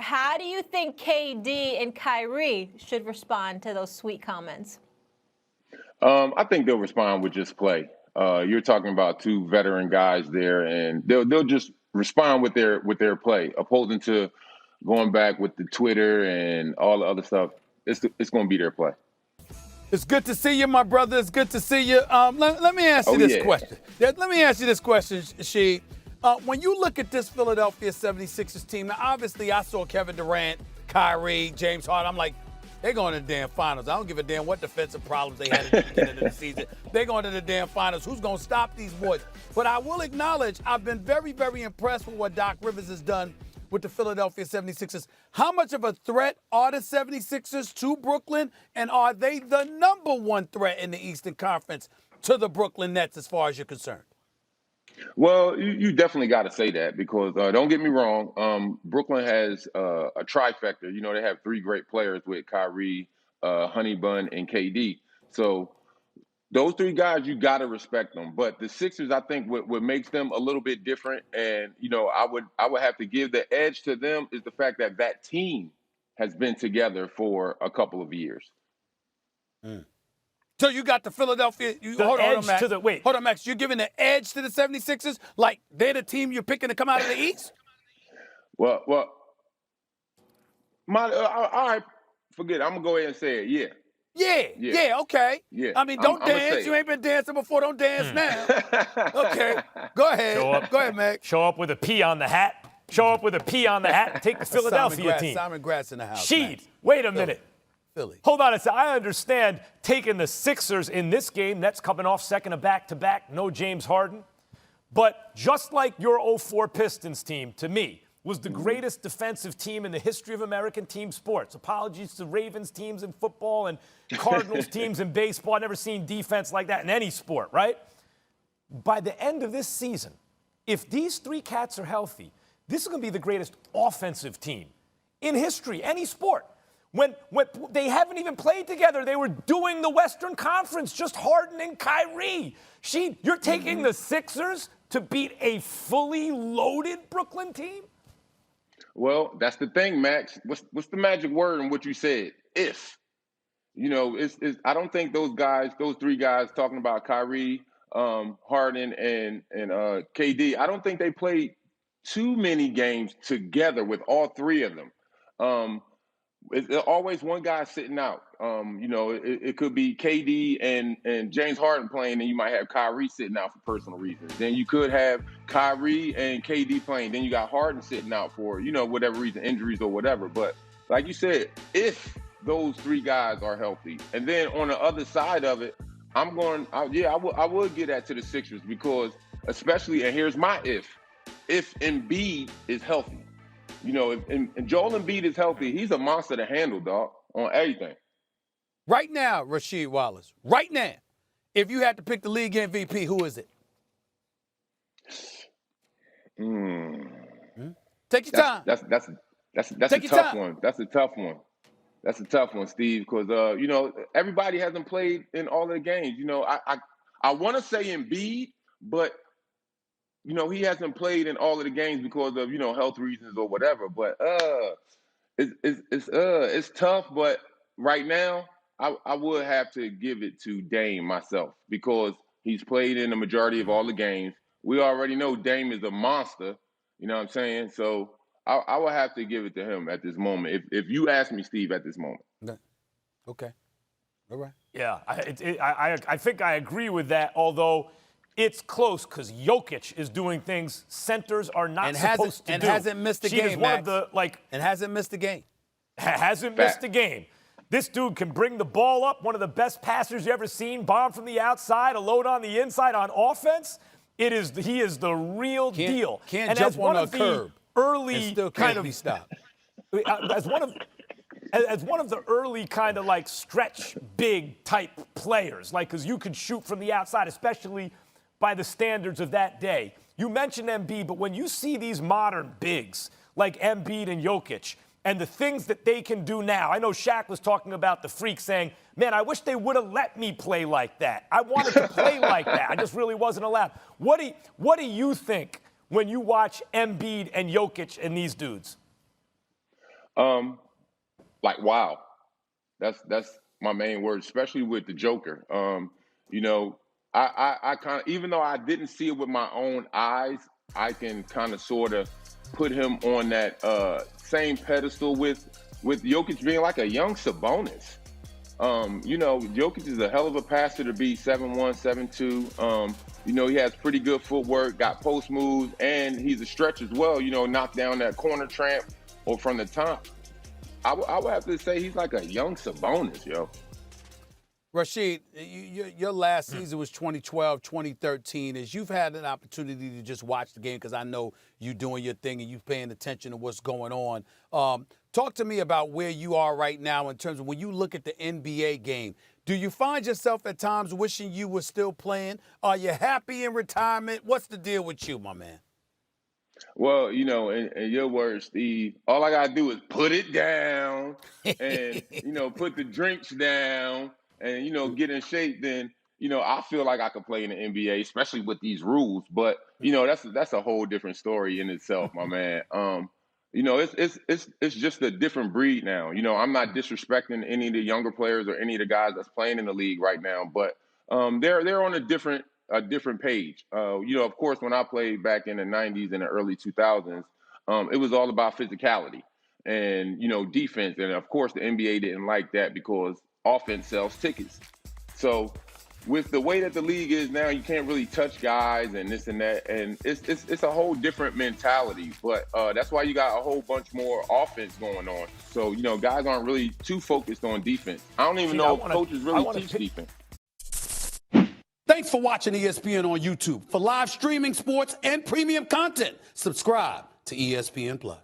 how do you think KD and Kyrie should respond to those sweet comments? I think they'll respond with just play. You're talking about two veteran guys there, and they'll just respond with their play, opposing to going back with the Twitter and all the other stuff. It's going to be their play. It's good to see you, my brother. It's good to see you. Let me ask you this question. Let me ask you this question, Rasheed. When you look at this Philadelphia 76ers team, now obviously I saw Kevin Durant, Kyrie, James Harden. I'm like, they're going to the damn finals. I don't give a damn what defensive problems they had at the beginning of the season. They're going to the damn finals. Who's going to stop these boys? But I will acknowledge I've been very, very impressed with what Doc Rivers has done with the Philadelphia 76ers. How much of a threat are the 76ers to Brooklyn, and are they the number one threat in the Eastern Conference to the Brooklyn Nets as far as you're concerned? Well, you definitely got to say that because don't get me wrong, Brooklyn has a trifecta. You know, they have three great players with Kyrie, Honey Bun, and KD. So those three guys, you got to respect them. But the Sixers, I think what makes them a little bit different, and, you know, I would have to give the edge to them is the fact that that team has been together for a couple of years. So you got the Philadelphia. Hold on, Max. You're giving the edge to the 76ers? Like they're the team you're picking to come out of the East? Well, all right, forget it. I'm going to go ahead and say it, Yeah, okay. Yeah. I mean, don't dance. You ain't been dancing before. Don't dance now. Okay, go ahead. Go ahead, Max. Show up with a P on the hat. Show up with a P on the hat and take the Philadelphia team. Simon Gratz in the house. Sheed, wait a minute. Philly. Hold on a second. I understand taking the Sixers in this game. Nets coming off second of back-to-back. No James Harden. But just like your 04 Pistons team, to me, was the greatest defensive team in the history of American team sports. Apologies to Ravens teams in football and Cardinals teams in baseball. I've never seen defense like that in any sport, right? By the end of this season, if these three cats are healthy, this is going to be the greatest offensive team in history, any sport. When they haven't even played together, they were doing the Western Conference, just Harden and Kyrie. You're taking the Sixers to beat a fully loaded Brooklyn team? Well, that's the thing, Max. What's the magic word in what you said? If. You know, I don't think those three guys talking about Kyrie, Harden, and KD, I don't think they played too many games together with all three of them. It's always one guy sitting out. You know, it could be KD and James Harden playing, and you might have Kyrie sitting out for personal reasons. Then you could have Kyrie and KD playing. Then you got Harden sitting out for, you know, whatever reason, injuries or whatever. But like you said, if those three guys are healthy, and then on the other side of it, I would give that to the Sixers because, especially, and here's my if Embiid is healthy. You know, if Joel Embiid is healthy, he's a monster to handle, dog, on everything. Right now, Rasheed Wallace, right now, if you had to pick the league MVP, who is it? Take your time. That's a tough one. That's a tough one. That's a tough one, Steve, because, you know, everybody hasn't played in all of the games. You know, I want to say Embiid, but you know, he hasn't played in all of the games because of, you know, health reasons or whatever. But it's tough. But right now, I would have to give it to Dame myself because he's played in the majority of all the games. We already know Dame is a monster. You know what I'm saying? So I would have to give it to him at this moment. If you ask me, Steve, at this moment. Okay. All right. Yeah, I think I agree with that, although it's close because Jokic is doing things centers are not supposed to do. And hasn't missed a game, Max. And hasn't missed a game. Hasn't missed a game. This dude can bring the ball up, one of the best passers you ever seen, bomb from the outside, a load on the inside on offense. He is the real deal. Can't jump on a curb. Early still kind of be stopped. As one of the early kind of like stretch big type players, like because you could shoot from the outside, especially by the standards of that day. You mentioned Embiid, but when you see these modern bigs like Embiid and Jokic and the things that they can do now, I know Shaq was talking about the freak saying, man, I wish they would have let me play like that. I wanted to play like that. I just really wasn't allowed. What do you think when you watch Embiid and Jokic and these dudes? Like, wow. That's my main word, especially with the Joker. You know, I kind of, even though I didn't see it with my own eyes, I can kind of sort of put him on that same pedestal with Jokic being like a young Sabonis. You know, Jokic is a hell of a passer to be 7'1", 7'2". You know, he has pretty good footwork, got post moves, and he's a stretch as well. You know, knock down that corner tramp or from the top. I would have to say he's like a young Sabonis, yo. Rasheed, your last season was 2012, 2013. As you've had an opportunity to just watch the game, because I know you doing your thing and you paying attention to what's going on. Talk to me about where you are right now in terms of when you look at the NBA game. Do you find yourself at times wishing you were still playing? Are you happy in retirement? What's the deal with you, my man? Well, you know, in your words, Steve, all I gotta do is put it down and, you know, put the drinks down and, you know, get in shape. Then, you know, I feel like I could play in the NBA, especially with these rules. But, you know, that's a whole different story in itself, my man. You know, it's just a different breed now. You know, I'm not disrespecting any of the younger players or any of the guys that's playing in the league right now, but they're on a different page. You know, of course, when I played back in the 90s and the early 2000s, it was all about physicality and, you know, defense. And of course, the NBA didn't like that because offense sells tickets. So with the way that the league is now, you can't really touch guys and this and that. And it's a whole different mentality. But that's why you got a whole bunch more offense going on. So, you know, guys aren't really too focused on defense. I don't even know if coaches really teach defense. Thanks for watching ESPN on YouTube. For live streaming sports and premium content, subscribe to ESPN+.